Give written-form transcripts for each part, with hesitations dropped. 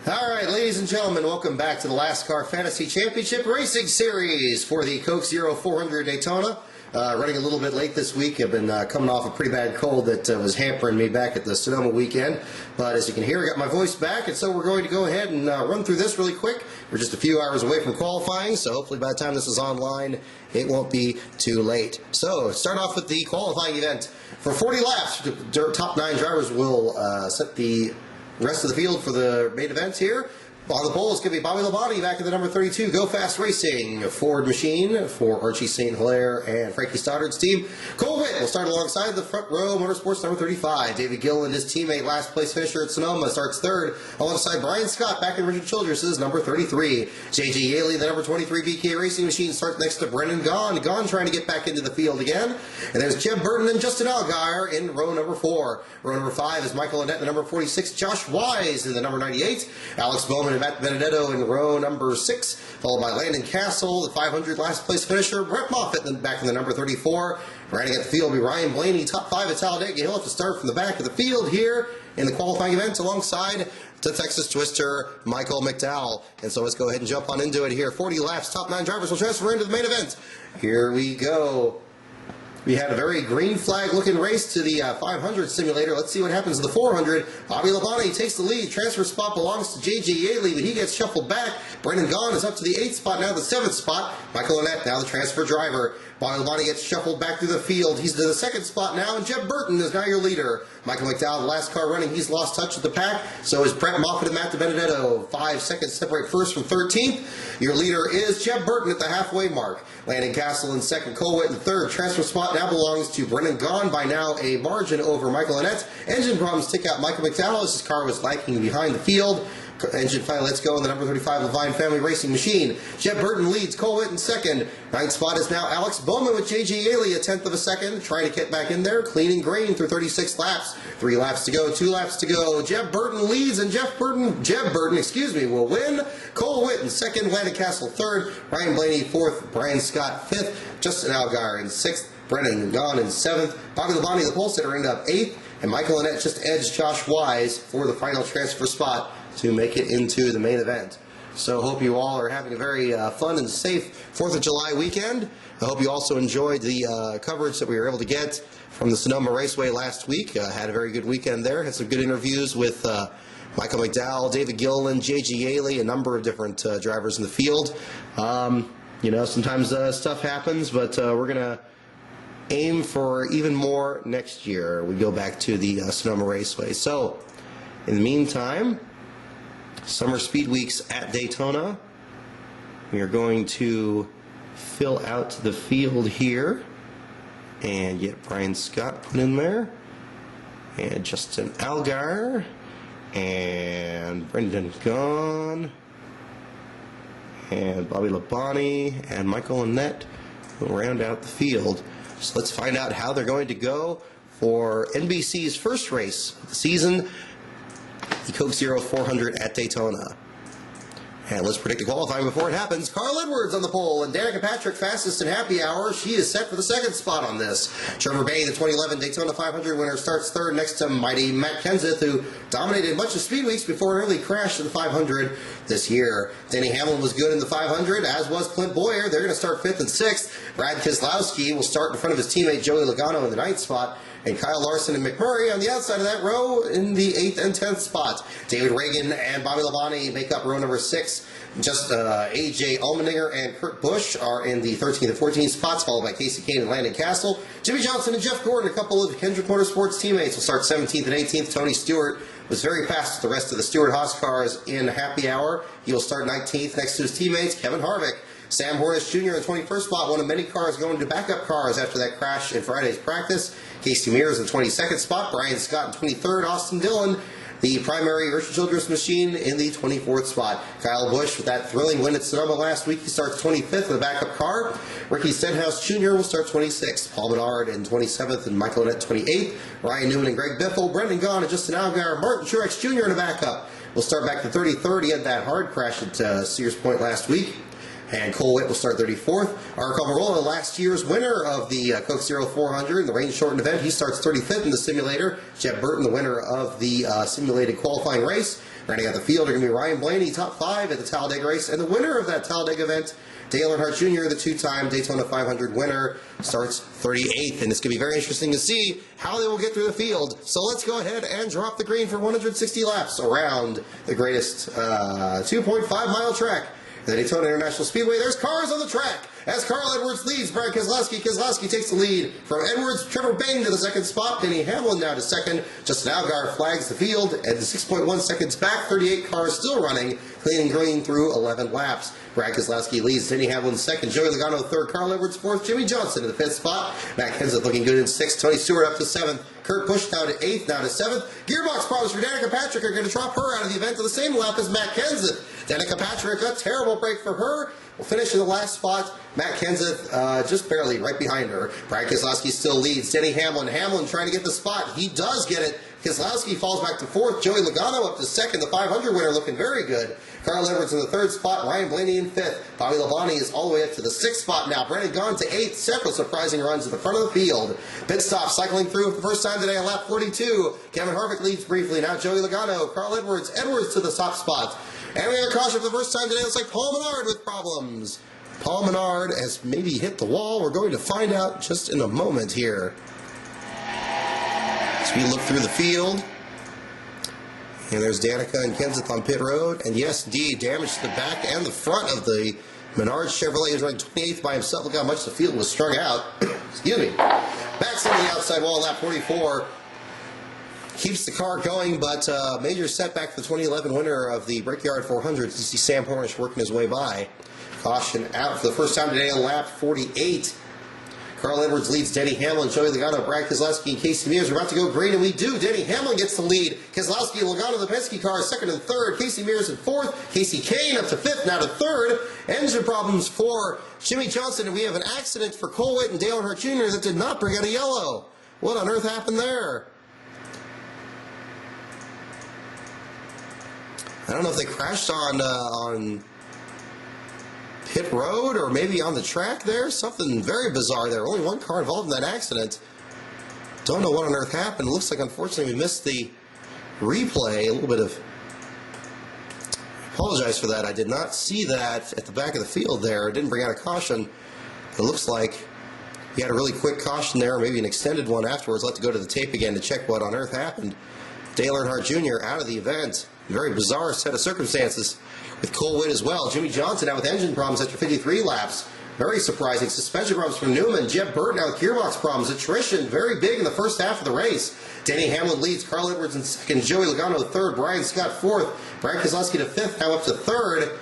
All right, ladies and gentlemen, welcome back to the LASTCAR Fantasy Championship Racing Series for the Coke Zero 400 Daytona. Running a little bit late this week. I've been coming off a pretty bad cold that was hampering me back at the Sonoma weekend. But as you can hear, I got my voice back, and so we're going to go ahead and run through this really quick. We're just a few hours away from qualifying, so hopefully by the time this is online, it won't be too late. So, start off with the qualifying event. For 40 laps, the top 9 drivers will set the rest of the field for the main event here. On the pole, it's going to be Bobby Labonte back in the number 32, Go Fast Racing, Ford Machine for Archie St. Hilaire and Frankie Stoddard's team. Cole Witt will start alongside the front row, Motorsports number 35. David Gill and his teammate, last place finisher at Sonoma, starts third, alongside Brian Scott back in Richard Childress's number 33. J.J. Yaley, the number 23 BK Racing Machine, starts next to Brendan Gaughan. Gaughan trying to get back into the field again. And there's Jeb Burton and Justin Allgaier in row number 4. Row number 5 is Michael Annett, the number 46. Josh Wise in the number 98. Alex Bowman and Matt Benedetto in row number 6, followed by Landon Castle, the 500 last place finisher. Brett Moffitt back in the number 34. Riding at the field will be Ryan Blaney, top 5 at Talladega. He'll have to start from the back of the field here in the qualifying event alongside the Texas Twister, Michael McDowell. And so let's go ahead and jump on into it here. 40 laps, top 9 drivers will transfer into the main event. Here we go. We had a very green flag looking race to the 500 simulator. Let's see what happens to the 400. Bobby Labonte takes the lead. Transfer spot belongs to J.J. Yaley, but he gets shuffled back. Brendan Gaughan is up to the 8th spot, now the 7th spot. Michael Annett, now the transfer driver. Bobby Labonte gets shuffled back through the field. He's to the 2nd spot now, and Jeb Burton is now your leader. Michael McDowell, the last car running, he's lost touch with the pack. So is Brett Moffitt and Matt Benedetto. 5 seconds separate first from 13th. Your leader is Jeb Burton at the halfway mark. Landon Castle in 2nd, Cole Witt in 3rd. Transfer spot now belongs to Brendan Gaughan, by now a margin over Michael Annett. Engine problems take out Michael McDowell as his car was lagging behind the field. Engine finally lets go in the number 35 Levine Family Racing Machine. Jeb Burton leads, Cole Witt in 2nd. 9th spot is now Alex Bowman with J.J. Yaley, a 10th of a second, trying to get back in there, clean and green through 36 laps. 3 laps to go, 2 laps to go. Jeb Burton leads, and Jeb Burton, will win. Cole Witt in 2nd, Landon Castle 3rd, Ryan Blaney 4th, Brian Scott 5th, Justin Allgaier in 6th, Brendan Gaughan in 7th, Bobby Labonte, the pole sitter, ended up 8th, and Michael Annett just edged Josh Wise for the final transfer spot to make it into the main event. So hope you all are having a very fun and safe 4th of July weekend. I hope you also enjoyed the coverage that we were able to get from the Sonoma Raceway last week. Had a very good weekend there. Had some good interviews with Michael McDowell, David Gilliland, J.J. Yaley, a number of different drivers in the field. You know, sometimes stuff happens, but we're going to aim for even more next year. We go back to the Sonoma Raceway. So, in the meantime, Summer Speed Weeks at Daytona. We are going to fill out the field here and get Brian Scott put in there, and Justin Allgaier, and Brendan Gaughan, and Bobby Labonte, and Michael Annett will round out the field. So let's find out how they're going to go for NBC's first race of the season, the Coke Zero 400 at Daytona. And let's predict the qualifying before it happens. Carl Edwards on the pole, and Danica Patrick fastest in happy hour. She is set for the 2nd spot on this. Trevor Bay, the 2011 Daytona 500 winner, starts 3rd next to mighty Matt Kenseth, who dominated much of Speed Weeks before nearly crashed in the 500 this year. Denny Hamlin was good in the 500, as was Clint Boyer. They're going to start 5th and 6th. Brad Keselowski will start in front of his teammate Joey Logano in the 9th spot. And Kyle Larson and McMurray on the outside of that row in the 8th and 10th spots. David Reagan and Bobby Labonte make up row number 6. Just A.J. Allmendinger and Kurt Busch are in the 13th and 14th spots, followed by Casey Kane and Landon Castle. Jimmy Johnson and Jeff Gordon, a couple of Kendrick Motorsports teammates, will start 17th and 18th. Tony Stewart was very fast with the rest of the Stewart-Haas cars in happy hour. He will start 19th next to his teammates. Kevin Harvick, Sam Hornish Jr. in the 21st spot, one of many cars going to backup cars after that crash in Friday's practice. Casey Mears in the 22nd spot, Brian Scott in 23rd, Austin Dillon, the primary Richard Childress Machine, in the 24th spot. Kyle Busch, with that thrilling win at Sonoma last week, he starts 25th in the backup car. Ricky Stenhouse Jr. will start 26th. Paul Menard in 27th, and Michael Annett 28th. Ryan Newman and Greg Biffle, Brendan Gaughan and Justin Allgaier, Martin Truex Jr. in the backup. We'll start back to 33rd. He had that hard crash at Sears Point last week. And Cole Witt will start 34th. Arco Marola, last year's winner of the Coke 400, the rain-shortened event, he starts 35th in the simulator. Jeb Burton, the winner of the simulated qualifying race. Rounding out the field are going to be Ryan Blaney, top 5 at the Talladega race. And the winner of that Talladega event, Dale Earnhardt Jr., the two-time Daytona 500 winner, starts 38th. And it's going to be very interesting to see how they will get through the field. So let's go ahead and drop the green for 160 laps around the greatest 2.5-mile track, the Daytona International Speedway. There's cars on the track as Carl Edwards leads Brad Keselowski. Keselowski takes the lead from Edwards. Trevor Bayne to the second spot. Denny Hamlin now to second. Justin Allgaier flags the field at 6.1 seconds back. 38 cars still running, clean and green through 11 laps. Brad Keselowski leads. Denny Hamlin second. Joey Logano third. Carl Edwards fourth. Jimmy Johnson in the fifth spot. Matt Kenseth looking good in sixth. Tony Stewart up to seventh. Kurt Busch now to eighth, now to seventh. Gearbox problems for Danica Patrick are going to drop her out of the event to the same lap as Matt Kenseth. Danica Patrick, a terrible break for her, will finish in the last spot. Matt Kenseth just barely right behind her. Brad Keselowski still leads. Denny Hamlin. Hamlin trying to get the spot. He does get it. Keselowski falls back to fourth. Joey Logano up to second. The 500 winner looking very good. Carl Edwards in the third spot. Ryan Blaney in fifth. Bobby Labonte is all the way up to the sixth spot now. Brandon Gaughan to eighth. Several surprising runs at the front of the field. Pit stop cycling through for the first time today on lap 42. Kevin Harvick leads briefly. Now Joey Logano. Carl Edwards. Edwards to the top spot. And we have a caution for the first time today. Looks like Paul Menard with problems. Paul Menard has maybe hit the wall. We're going to find out just in a moment here. As we look through the field. And there's Danica and Kenseth on pit road. And yes, indeed, damage to the back and the front of the Menard Chevrolet. He was running 28th by himself. Look how much the field was strung out. Excuse me. Backs into the outside wall, lap 44. Keeps the car going, but major setback for the 2011 winner of the Brickyard 400. You see Sam Hornish working his way by. Caution out for the first time today on lap 48. Carl Edwards leads Denny Hamlin, Joey Logano, Brad Keselowski, and Casey Mears are about to go green, and we do. Denny Hamlin gets the lead. Keselowski and Logano, the Penske car, second and third. Casey Mears in fourth. Casey Kane up to fifth, now to third. Engine problems for Jimmy Johnson, and we have an accident for Cole Witt and Dale Earnhardt Jr. that did not bring out a yellow. What on earth happened there? I don't know if they crashed on pit road or maybe on the track there. Something very bizarre there. Only one car involved in that accident. Don't know what on earth happened. It looks like, unfortunately, we missed the replay. A little bit of... Apologize for that. I did not see that at the back of the field there. It didn't bring out a caution. It looks like he had a really quick caution there, maybe an extended one afterwards. I'll have to go to the tape again to check what on earth happened. Dale Earnhardt Jr. out of the event. Very bizarre set of circumstances with Cole Witt as well. Jimmy Johnson out with engine problems after 53 laps. Very surprising. Suspension problems from Newman. Jeb Burton out with gearbox problems. Attrition very big in the first half of the race. Denny Hamlin leads. Carl Edwards in second. Joey Logano third. Brian Scott fourth. Brad Keselowski to fifth. Now up to third.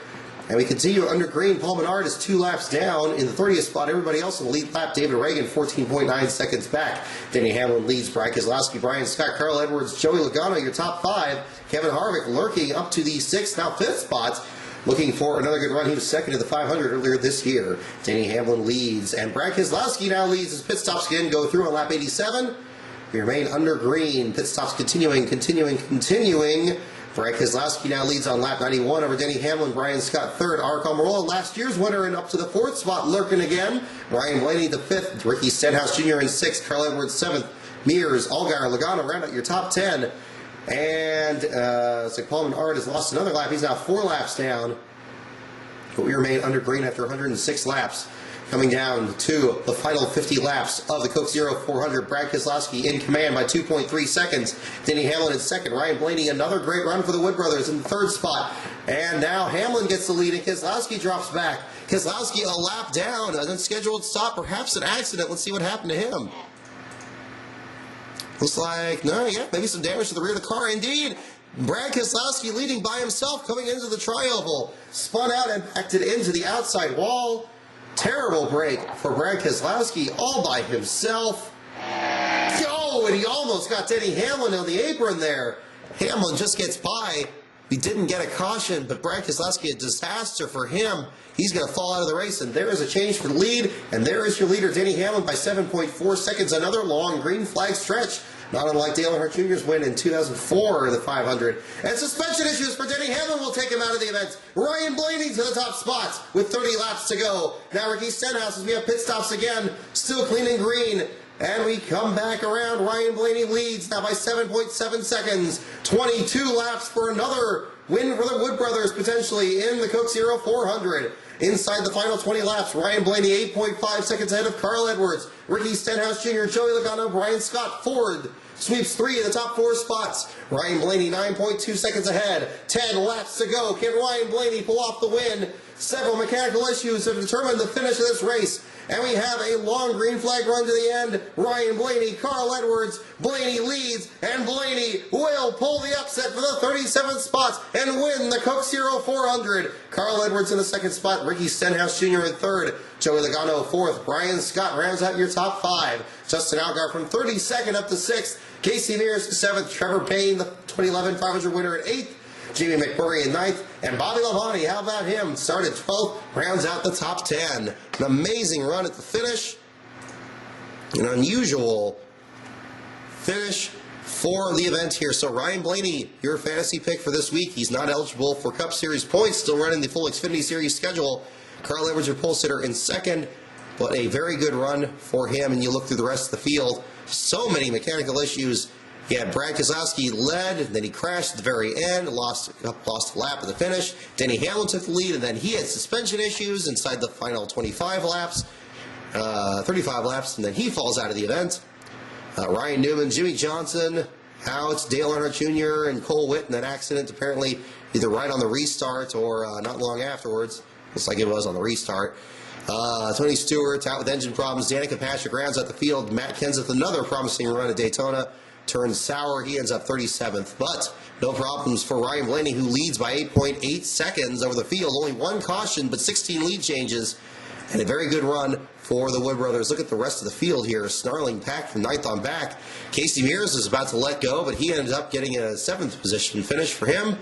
And we continue under green. Paul Menard is 2 laps down in the 30th spot. Everybody else in the lead lap. David Reagan 14.9 seconds back. Denny Hamlin leads. Brad Keselowski, Brian Scott, Carl Edwards, Joey Logano, your top 5. Kevin Harvick lurking up to the 6th, now 5th spot. Looking for another good run. He was second in the 500 earlier this year. Denny Hamlin leads. And Brad Keselowski now leads as pit stops again go through on lap 87. We remain under green. Pit stops continuing. Brad Keselowski now leads on lap 91 over Denny Hamlin. Brian Scott third. Arco Marola, last year's winner, and up to the 4th spot, lurking again. Ryan Blaney the 5th. Ricky Stenhouse Jr. in 6th. Carl Edwards 7th. Mears, Allgaier, Logano round out your top 10. And it's like Paul Menard has lost another lap. He's now 4 laps down. But we remain under green after 106 laps. Coming down to the final 50 laps of the Coke 400. Brad Keselowski in command by 2.3 seconds. Denny Hamlin in second. Ryan Blaney, another great run for the Wood Brothers in the 3rd spot. And now Hamlin gets the lead and Keselowski drops back. Keselowski a lap down. An unscheduled stop, perhaps an accident. Let's see what happened to him. Looks like, no, yeah, maybe some damage to the rear of the car. Indeed, Brad Keselowski leading by himself coming into the tri-oval. Spun out and backed it into the outside wall. Terrible break for Brad Keselowski all by himself. Oh, and he almost got Denny Hamlin on the apron there. Hamlin just gets by. He didn't get a caution, but Brad Keselowski, a disaster for him. He's going to fall out of the race, and there is a change for the lead, and there is your leader, Denny Hamlin, by 7.4 seconds. Another long green flag stretch not unlike Dale Earnhardt Jr.'s win in 2004 in the 500. And suspension issues for Denny Hamlin will take him out of the event. Ryan Blaney to the top spot with 30 laps to go. Now Ricky Stenhouse, as we have pit stops again, still clean and green. And we come back around. Ryan Blaney leads now by 7.7 seconds. 22 laps for another win for the Wood Brothers, potentially, in the Coke Zero 400. Inside the final 20 laps, Ryan Blaney 8.5 seconds ahead of Carl Edwards. Ricky Stenhouse Jr., Joey Logano, Brian Scott Ford sweeps 3 of the top 4 spots. Ryan Blaney 9.2 seconds ahead. 10 laps to go. Can Ryan Blaney pull off the win? Several mechanical issues have determined the finish of this race. And we have a long green flag run to the end. Ryan Blaney, Carl Edwards, Blaney leads, and Blaney will pull the upset for the 37th spot and win the Coke Zero 400. Carl Edwards in the second spot, Ricky Stenhouse Jr. in third, Joey Logano fourth, Brian Scott rounds out your top 5. Justin Allgaier from 32nd up to 6th, Casey Mears 7th, Trevor Payne, the 2011 500 winner at 8th, Jamie McMurray in 9th, and Bobby Labonte, how about him? Started 12th, rounds out the top 10. An amazing run at the finish. An unusual finish for the event here. So Ryan Blaney, your fantasy pick for this week. He's not eligible for Cup Series points, still running the full Xfinity Series schedule. Carl Edwards, your pole sitter, in second, but a very good run for him. And you look through the rest of the field, so many mechanical issues. Yeah, Brad Keselowski led, and then he crashed at the very end, lost a lap at the finish. Denny Hamlin took the lead, and then he had suspension issues inside the final 35 laps, 35 laps, and then he falls out of the event. Ryan Newman, Jimmy Johnson, out, Dale Earnhardt Jr., and Cole Witt in that accident, apparently either right on the restart or not long afterwards. Looks like it was on the restart. Tony Stewart out with engine problems. Danica Patrick rounds out the field. Matt Kenseth, another promising run at Daytona, turns sour. He ends up 37th, but no problems for Ryan Blaney, who leads by 8.8 seconds over the field. Only one caution, but 16 lead changes, and a very good run for the Wood Brothers. Look at the rest of the field here, snarling packed from 9th on back. Casey Mears is about to let go, but he ended up getting a 7th position finish for him.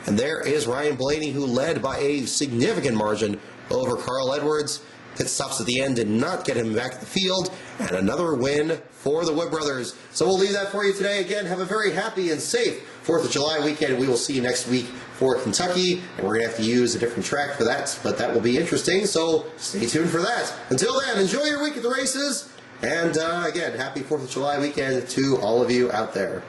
And there is Ryan Blaney, who led by a significant margin over Carl Edwards. Pit stops at the end did not get him back to the field, and another win for the Wood Brothers. So we'll leave that for you today. Again, have a very happy and safe 4th of July weekend, and we will see you next week for Kentucky, and we're going to have to use a different track for that, but that will be interesting, so stay tuned for that. Until then, enjoy your week at the races, and again, happy 4th of July weekend to all of you out there.